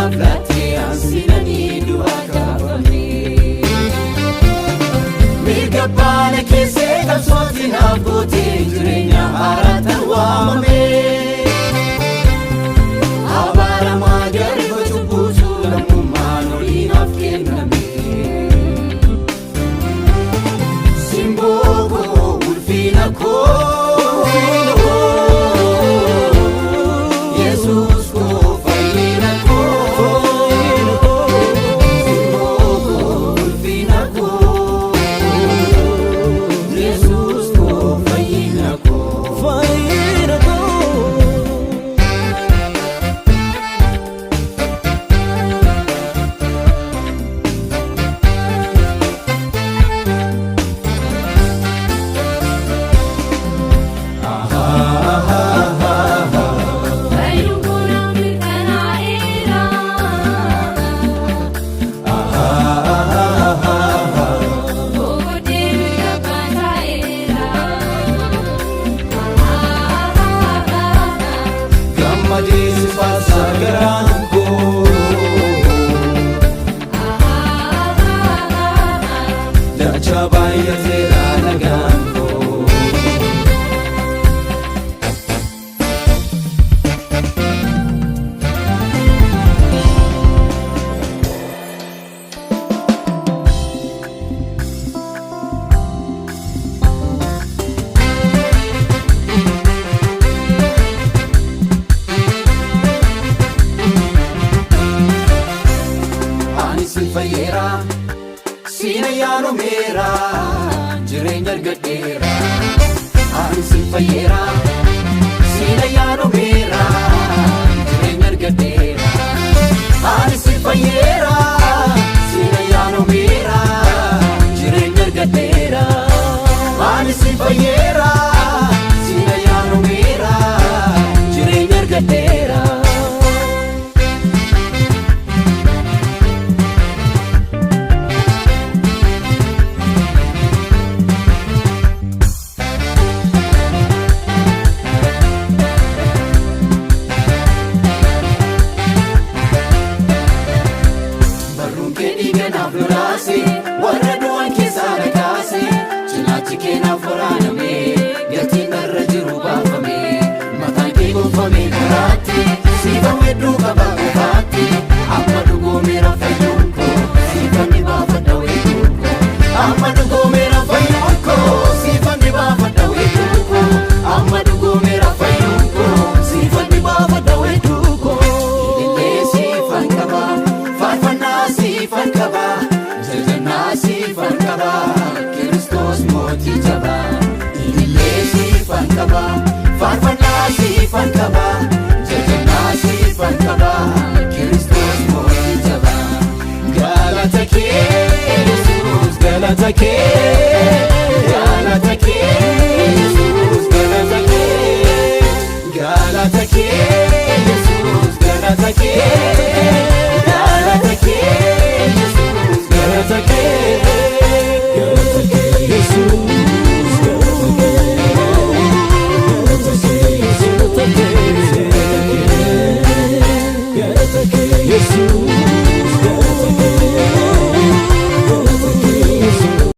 naflate ansinani du'a kaafame mirga baala keessee qabsooti naaf goote jireenya haaraan waamame abaaramaa garba cubbuutu lammummaan olii naaf kenname simboo koo ulfina koo Sina yaano mera jireenya argadheera ani si fayyera sina yaano mera jireenya argadheera ani si fayyera sina yaano mera jireenya argadheera ani si fayyera sina yaano mera jireenya argadheera warra du'an keessaa dhagaase cinaachi keenan foraaname gatiin irra jiru baafame mataan kee gonfame garaatti siifa wedduu qaba qofaatti amma dhugoomeera fayyuun koo siifanni baafadha weedduun koo amma dhugoomeera fayyuun koo siifanni baafadha weedduun koo amma dhugoomeera fayyuun koo siifanni baafadha weedduun koo illee siifan qaba faarfannaa siifan qaba sifan kaba Kristos moti jaba ilile sifan kaba farfana sifan kaba jajana sifan kaba Kristos moti jaba galata ke Jesus galata ke